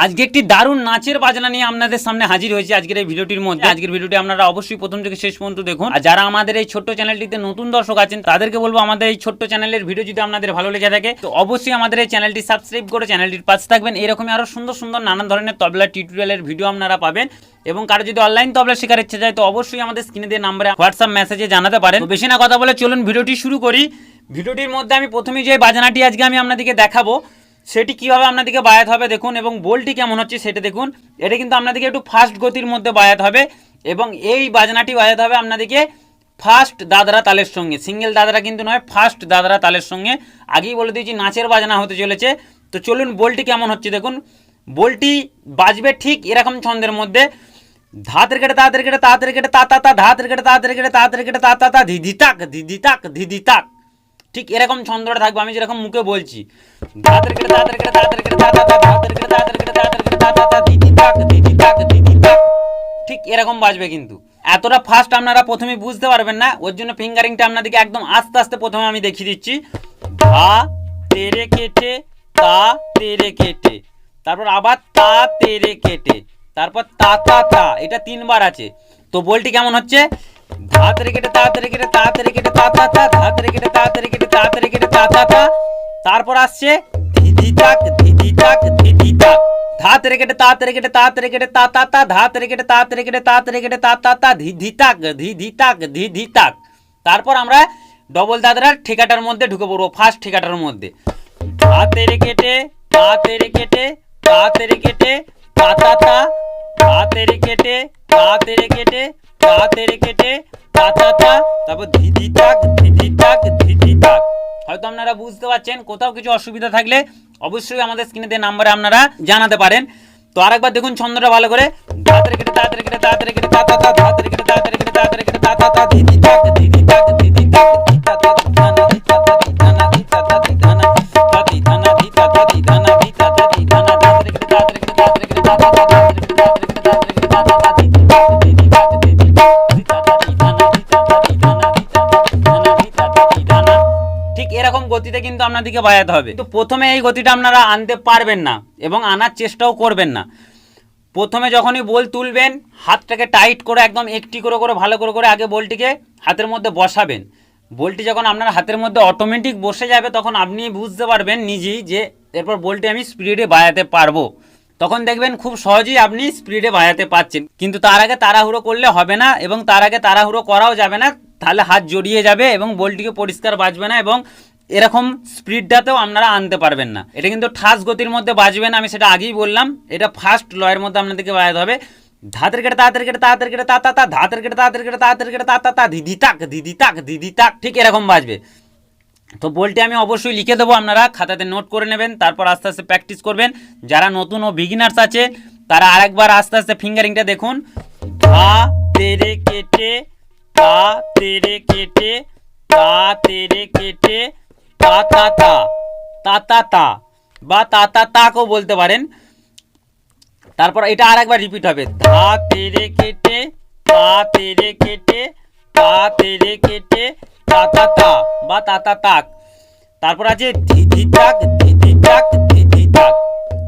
আজকে একটি দারুণ নাচের বাজনা নিয়ে আপনাদের সামনে হাজির হয়েছে আজকের এই ভিডিওটির মধ্যে। আজকের ভিডিওটি আপনারা অবশ্যই প্রথম থেকে শেষ পর্যন্ত দেখুন। আর যারা আমাদের এই ছোট্ট চ্যানেলটিতে নতুন দর্শক আছেন তাদেরকে বলবো, আমাদের এই ছোট্ট চ্যানেলের ভিডিও যদি আপনাদের ভালো লেগে থাকে তো অবশ্যই আমাদের এই চ্যানেলটি সাবস্ক্রাইব করে চ্যানেলটির পাশে থাকবেন। এরকমই আরো সুন্দর সুন্দর নানান ধরনের তবলা টিউটোরিয়ালের ভিডিও আপনারা পাবেন। এবং কারো যদি অনলাইন তবলা শেখার ইচ্ছে যায় তো অবশ্যই আমাদের স্ক্রিনে দেওয়া নম্বরে হোয়াটসঅ্যাপ মেসেজে জানাতে পারেন। তো বেশি না কথা বলে চলুন ভিডিওটি শুরু করি। ভিডিওটির মধ্যে আমি প্রথমেই যে বাজনাটি আজকে আমি আপনাদেরকে দেখাবো সেটি কীভাবে আপনাদেরকে বায়াত হবে দেখুন, এবং বোলটি কেমন হচ্ছে সেটা দেখুন। এটা কিন্তু আপনাদেরকে একটু ফাস্ট গতির মধ্যে বায়াত হবে, এবং এই বাজনাটি বাজাতে হবে আপনাদেরকে ফাস্ট দাদরা তালের সঙ্গে, সিঙ্গেল দাদরা কিন্তু নয়, ফাস্ট দাদরা তালের সঙ্গে। আগেই বলে দিয়েছি নাচের বাজনা হতে চলেছে। তো চলুন বোলটি কেমন হচ্ছে দেখুন। বোলটি বাজবে ঠিক এরকম ছন্দের মধ্যে, ধাতের কেটে তাঁতের কেটে তাঁতের কেটে তা তা তা, ধাতের কেটে তাঁতের কেটে তাঁতের কেটে তা তা তা, ধিধি তাক ধিধি তাক ধিধি তাক। ঠিক এরকম ছন্দটা থাকবে, আমি যেরকম মুখে বলছি, ধাতের কেটে তাঁতের কেটে তাঁতের কেটে তা তা তা, ধাতের কেটে তাঁতের কেটে তাঁতের কেটে তা তা তা, ধিধি তাক ধিধি তাক ধিধি তাক। ঠিক এরকম বাজবে, কিন্তু এতটা ফাস্ট আপনারা প্রথমে বুঝতে পারবেন না। ওর জন্য ফিঙ্গারিংটা আপনাদেরকে একদম আস্তে আস্তে প্রথমে আমি দেখিয়ে দিচ্ছি। ধা তেরে কেটে তা তেরে কেটে, তারপর আবার তা তেরে কেটে, তারপর তা তা তা, এটা তিনবার আছে। তো বলটি কেমন হচ্ছে, ধাত রেখে তাঁত রেখে তাঁত রেখে তা তা তা, ধাত রেখে তাঁত রেখে তাঁত রেখে তা তা তা, তারপর আসছে ধিধি তাক ধিধি তাক ধিধি তাক, ধাত রেখে তাঁত রেখে তাঁত রেখে তা তা তা, ধাত রেখে তাঁত রেখে তাঁত রেখে তা তা তা, ধিধি তাক ধিধি তাক ধিধি তাক। তারপর আমরা ডবল দাদরার ঠিকাটার মধ্যে ঢুকে পড়বো, ফার্স্ট ঠিকাটার মধ্যে। ধাতে রেখেটে তাতে রেখেটে তাতে রেখেটে তা তা তা, ধাতে রেখেটে তাতে রেখেটে তাতে রেখেটে তা তা তা, তারপর ধিধি তাক ধিধি তাক ধিধি তাক। হয়তো আপনারা বুঝতে পারছেন। কোথাও কিছু অসুবিধা থাকলে অবশ্যই আমাদের স্ক্রিনে দেওয়া নাম্বারে আপনারা জানাতে পারেন। তো আরেকবার দেখুন ছন্দটা ভালো করে, ধাতে রেখেটে তাতে রেখেটে তাতে রেখেটে তা তা তা, ধাতে রেখেটে তাতে রেখেটে তাতে রেখেটে তা তা তা, ধিধি তাক ধিধি তাক ধিধি তাক, ধি তা তা ধানা ধি তা তা ধি ধানা ধি তা তা ধি ধানা তা ধি ধানা ধি তা তা ধি ধানা ধি তা তা ধি ধানা, ধাতে রেখেটে তাতে রেখেটে তাতে রেখেটে তা তা তা, ধাতে রেখেটে তাতে রেখেটে তাতে রেখেটে তা তা তা, ধিধি তাক ধিধি তাক ধিধি তাক, ধি তা তা ধি ধানা ধি তা তা ধি ধানা ধি তা তা ধি ধানা ধি তা তা ধি ধানা। ঠিক এরকম গতিতে কিন্তু আপনাদেরকে বাজাতে হবে। তো প্রথমে এই গতিটা আপনারা আনতে পারবেন না এবং আনার চেষ্টাও করবেন না। প্রথমে যখনই বল তুলবেন হাতটাকে টাইট করে একদম একটি করে করে ভালো করে করে আগে বলটিকে হাতের মধ্যে বসাবেন। বলটি যখন আপনার হাতের মধ্যে অটোমেটিক বসে যাবে তখন আপনি বুঝতে পারবেন নিজেই যে এরপর বলটি আমি স্পিডে বাজাতে পারবো। তখন দেখবেন খুব সহজেই আপনি স্পিডে বাজাতে পারছেন। কিন্তু তার আগে তাড়াহুড়ো করলে হবে না, এবং তার আগে তাড়াহুড়ো করাও যাবে না, তাহলে হাত জড়িয়ে যাবে এবং বলটিকে পরিষ্কার বাজবে না, এবং এরকম স্পিডটাতেও আপনারা আনতে পারবেন না। এটা কিন্তু ঠাস গতির মধ্যে বাজবে না, আমি সেটা আগেই বললাম। এটা ফাস্ট লয়ের মধ্যে আপনাদেরকে বাজাতে হবে। ধাতের কেটে তাঁতের কেটে তাঁতের কেটে তা তা তা, ধাতের কেটে তাঁতের কেটে তাঁতের কেটে তা তা তা, ধিধি তাক ধিধি তাক ধিধি তাক। ঠিক এরকম বাজবে। তো বলটি আমি অবশ্যই লিখে দেবো, আপনারা খাতাতে নোট করে নেবেন, তারপর আস্তে আস্তে প্র্যাকটিস করবেন। যারা নতুন ও বিগিনার্স আছে তারা আরেকবার আস্তে আস্তে ফিঙ্গারিংটা দেখুন। ধা তেরে কেটে তা তেরে কেটে তা তেরে কেটে তা তা তা, তা তা তা বা তা তা তাকেও বলতে পারেন। তারপর এটা আরেকবার রিপিট হবে, ধা তেরে কেটে তা তেরে কেটে তা তেরে কেটে তা তা তা বা তা তা তাক। তারপর আছে ধিধি তাক ধিধি তাক ধিধি তাক,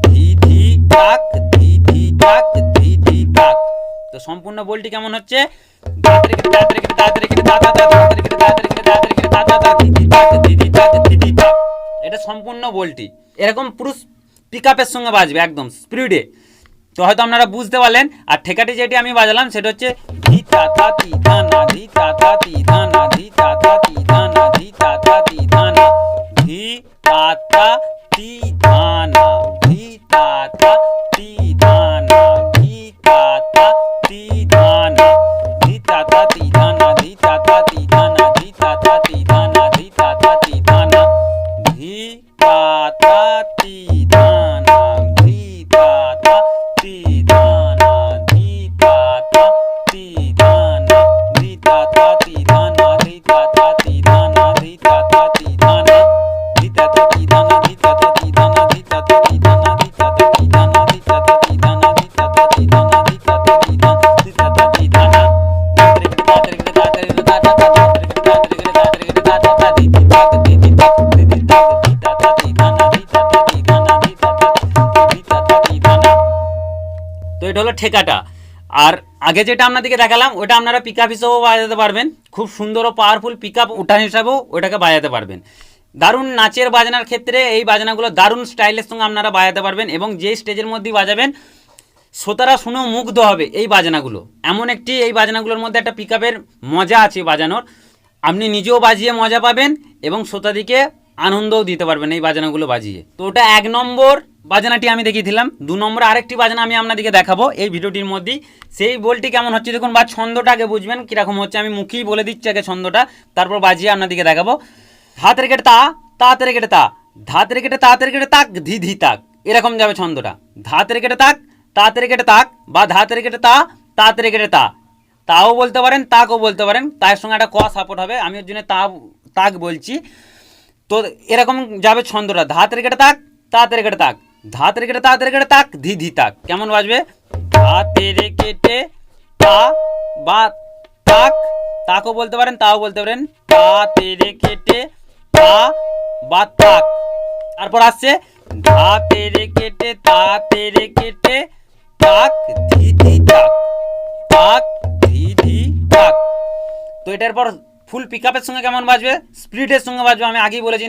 ধিধি তাক ধিধি তাক ধিধি তাক। তো সম্পূর্ণ বলটি কেমন হচ্ছে, ধাতে রেখে তাতে রেখে তাতে রেখে তা তা তা, ধাতে রেখে তাতে রেখে তাতে রেখে তা তা তা, ধিধি তাক ধিধি তাক ধিধি তাক। এটা সম্পূর্ণ বলটি এরকম পুরো পিকআপের সঙ্গে বাজবে একদম স্পিডে। তো হয়তো আপনারা বুঝতে পারলেন। আর ঠেকাটি যেটি আমি বাজালাম সেটা হচ্ছে ধি তা তা তি ধানা ধি তা তা তি ধানা ধি তা তা তি ধানা ধি তা তা তি ধানা, ধি তা তা তি ধানা ধি তা তা তি ধানা ধি তা তা তি ধানা, ধি তা তা তি ধানা ধি তা তা তি ধানা ধি তা তা তি ধানা ধি তা তা তি ধানা, ধি তা তা তি ধানা ধি তা তা তি ধানা ধি তা তা তি ধানা ধি তা তা তি ধানা ধি তা তা তি ধানা ধি তা তা তি ধানা ধি তা তা তি ধানা ধি তা তা তি ধানা ধি তা তা তি ধানা ধি তা তা তি ধানা ধি তা তা তি তো এটা হলো ঠেকাটা। আর আগে যেটা আপনাদেরকে দেখালাম ওটা আপনারা পিক আপ হিসেবেও বাজাতে পারবেন, খুব সুন্দর ও পাওয়ারফুল পিক আপ উঠান হিসাবেও ওটাকে বাজাতে পারবেন। দারুণ নাচের বাজনার ক্ষেত্রে এই বাজনাগুলো দারুণ স্টাইলের সঙ্গে আপনারা বাজাতে পারবেন, এবং যে স্টেজের মধ্যেই বাজাবেন শ্রোতারা শুনেও মুগ্ধ হবে এই বাজনাগুলো। এমন একটি এই বাজনাগুলোর মধ্যে একটা পিক আপের মজা আছে বাজানোর, আপনি নিজেও বাজিয়ে মজা পাবেন এবং শ্রোতাদিকে আনন্দও দিতে পারবেন এই বাজনাগুলো বাজিয়ে। তো ওটা 1 নম্বর বাজনাটি আমি দেখিয়েছিলাম। 2 নম্বর আরেকটি বাজনা আমি আপনাদেরকে দেখাবো এই ভিডিওটির মধ্যেই। সেই বলটি কেমন হচ্ছে দেখুন, বা ছন্দটা আগে বুঝবেন কীরকম হচ্ছে, আমি মুখেই বলে দিচ্ছি আগে ছন্দটা, তারপর বাজিয়ে আপনাদেরকে দেখাবো। ধাত রেকেটে তা, তাতে রেকেটে তা, ধাত রেকেটে তাতে রেকেটে তাক, ধি ধি তাক, এরকম যাবে ছন্দটা। ধাত রেকেটে তাক, তাতে রেকেটে তাক, বা ধাত রেকেটে তা, তাতে রেকেটে তা, তাও বলতে পারেন তাকও বলতে পারেন, তার সঙ্গে একটা ক সাপোর্ট হবে, আমি ওর জন্য তাক বলছি। তো এরকম যাবে ছন্দটা, ধাত রেকেটে তাক, তাতে রেকেটে তাক, ধাত রেকেটে তাতে রেকেটে তাক, ধি ধি তাক। কেমন বাজবে? ধাতে রেকেটে তা বা তাক, তাকও বলতে পারেন তাও বলতে পারেন, তাতে রেকেটে তা বা তাক। তারপর আসছে ধাতে রেকেটে তাতে রেকেটে তাক, ধি ধি তাক, তাক ধি ধি তাক। তো এটার পর ফুল পিক আপের সঙ্গে কেমন বাজবে? স্পিরিটের সঙ্গে বাজবে। আমি আগেই বলেছি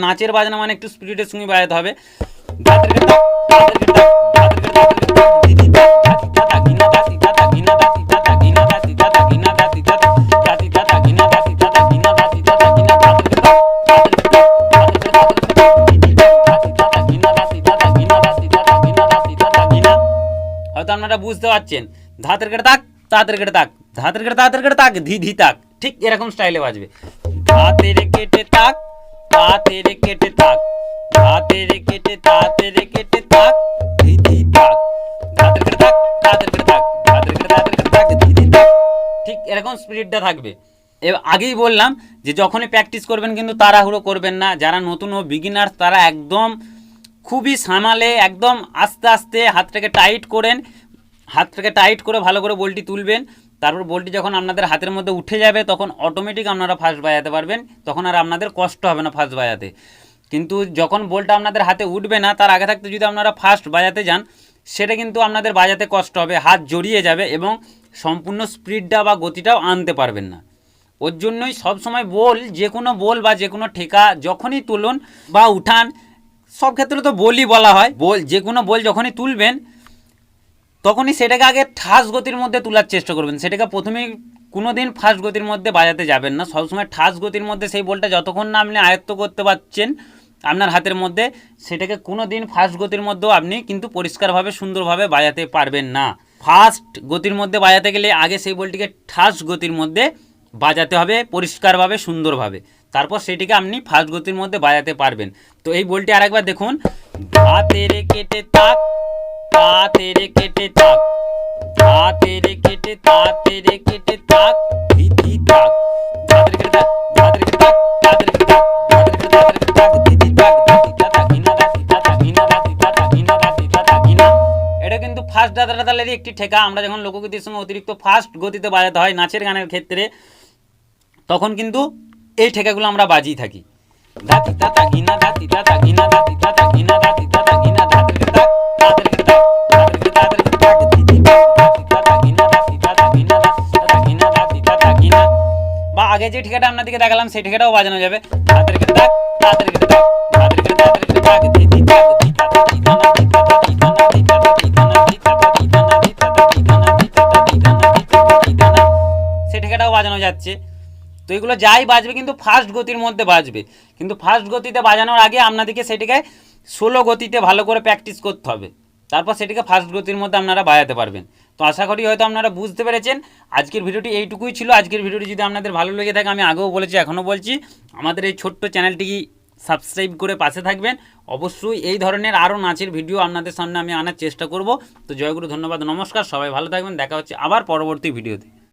নাচের বাজনা মানে একটু স্পিরিটের সঙ্গে বাজাতে হবে। হয়তো আপনারা বুঝতে পারছেন, ধাতের কেটে তাক, তাঁতের কেটে তাক, ধাতের কেটে তাঁতের কেটে তাক, ধি ধি তাক, ঠিক এরকম স্টাইলে বাজবে। ধাতের কেটে তাক, তাঁতের কেটে তাক, ধাতের কেটে তাঁতের কেটে তাক, ধি ধি তাক, ধাতের কেটে তাক, তাঁতের কেটে তাক, ধাতের কেটে তাঁতের কেটে তাক, ধি ধি তাক, ঠিক এরকম স্পিরিটটা থাকবে। আগেই বললাম যে যখনই প্র্যাকটিস করবেন কিন্তু তাড়াহুড়ো করবেন না। যারা নতুন ও বিগিনার্স তারা একদম খুবই সামালে, একদম আস্তে আস্তে হাতটাকে টাইট করেন, হাতটাকে টাইট করে ভালো করে বলটি তুলবেন। তারপর বলটি যখন আপনাদের হাতের মধ্যে উঠে যাবে তখন অটোমেটিক আপনারা ফার্স্ট বাজাতে পারবেন, তখন আর আপনাদের কষ্ট হবে না ফার্স্ট বাজাতে। কিন্তু যখন বলটা আপনাদের হাতে উঠবে না তার আগে থাকতে যদি আপনারা ফার্স্ট বাজাতে যান সেটা কিন্তু আপনাদের বাজাতে কষ্ট হবে, হাত জড়িয়ে যাবে এবং সম্পূর্ণ স্পিডটা বা গতিটাও আনতে পারবেন না। ওর জন্যই সবসময় যে কোনো বল বা যে কোনো ঠেকা যখনই তুলুন বা উঠান, সব ক্ষেত্রে তো বলই বলা হয়, যে কোনো বল যখনই তুলবেন তখনই সেটাকে আগে ঠাস গতির মধ্যে তোলার চেষ্টা করবেন। সেটাকে প্রথমেই কোনো দিন ফাস্ট গতির মধ্যে বাজাতে যাবেন না, সবসময় ঠাস গতির মধ্যে সেই বলটা যতক্ষণ না আপনি আয়ত্ত করতে পারছেন আপনার হাতের মধ্যে, সেটাকে কোনো দিন ফাস্ট গতির মধ্যেও আপনি কিন্তু পরিষ্কারভাবে সুন্দরভাবে বাজাতে পারবেন না। ফাস্ট গতির মধ্যে বাজাতে গেলে আগে সেই বলটিকে ঠাস গতির মধ্যে বাজাতে হবে পরিষ্কারভাবে সুন্দরভাবে, তারপর সেটিকে আপনি ফাস্ট গতির মধ্যে বাজাতে পারবেন। তো এই বলটি আরেকবার দেখুন, ধাতের কেটে তাক, তাঁতের কেটে তাক, ধাতের কেটে তাঁতের কেটে তাক, ধি ধি তাক, ধাতের কেটে তাক, ধাতের কেটে তাক, তাঁতের কেটে তাক, ধাতের কেটে তাঁতের কেটে তাক, ধি ধি তাক, ধাতি তাতা ঘিনা, ধাতি তাতা ঘিনা, ধাতি তাতা ঘিনা, ধাতি তাতা ঘিনা। এটা কিন্তু ফাস্ট দাদা তালেরই একটি ঠেকা। আমরা যখন লোকগীতির সঙ্গে অতিরিক্ত ফাস্ট গতিতে বাজাতে হয় নাচের গানের ক্ষেত্রে, তখন কিন্তু এই ঠেকাগুলো আমরা বাজিয়ে থাকি। ধাতি তাতা ঘিনা, ধাতি তাতা ঘিনা, ধাতি তাতা ঘিনা, ধাতি তাতা ঘিনা, ধাতের কেটে তাক, তাঁতের কেটে তাক, ধাতের কেটে তাঁতের কেটে তাক, ধি ধি তাক, ধাতি তাতা ঘিনা, ধাতি তাতা ঘিনা, ধাতি তাতা ঘিনা, ধাতি তাতা ঘিনা। বা আগে যে ঠেকাটা আপনাদেরকে দেখালাম সেই ঠেকাটাও বাজানো যাবে। ধাতের কেটে তাক, তাঁতের কেটে তাক, ধাতের কেটে তাঁতের কেটে তাক, ধি ধি তাক, ধি তাতা ধি ধানা, ধি তাতা ধি ধানা, ধি তাতা ধি ধানা, ধি তাতা ধি ধানা, ধি তাতা ধি ধানা, ধি তাতা ধি ধানা, ধি তাতা ধি ধানা, সেই ঠেকাটাও বাজানো যাচ্ছে। তো এগুলো যাই বাজবে কিন্তু ফাস্ট গতির মধ্যে বাজবে, কিন্তু ফাস্ট গতিতে বাজানোর আগে আপনাদেরকে সেটিকে স্লো গতিতে ভালো করে প্র্যাকটিস করতে হবে, তারপর সেটিকে ফাস্ট গতির মধ্যে আপনারা বাজাতে পারবেন। তো আশা করি হয়তো আপনারা বুঝতে পেরেছেন। আজকের ভিডিওটি এইটুকুই ছিল। আজকের ভিডিওটি যদি আপনাদের ভালো লেগে থাকে, আমি আগেও বলেছি এখনও বলছি, আমাদের এই ছোট্ট চ্যানেলটি সাবস্ক্রাইব করে পাশে থাকবেন। অবশ্যই এই ধরনের আরও নাচের ভিডিও আপনাদের সামনে আমি আনার চেষ্টা করব। তো জয়গুরু, ধন্যবাদ, নমস্কার, সবাই ভালো থাকবেন। দেখা হচ্ছে আবার পরবর্তী ভিডিওতে।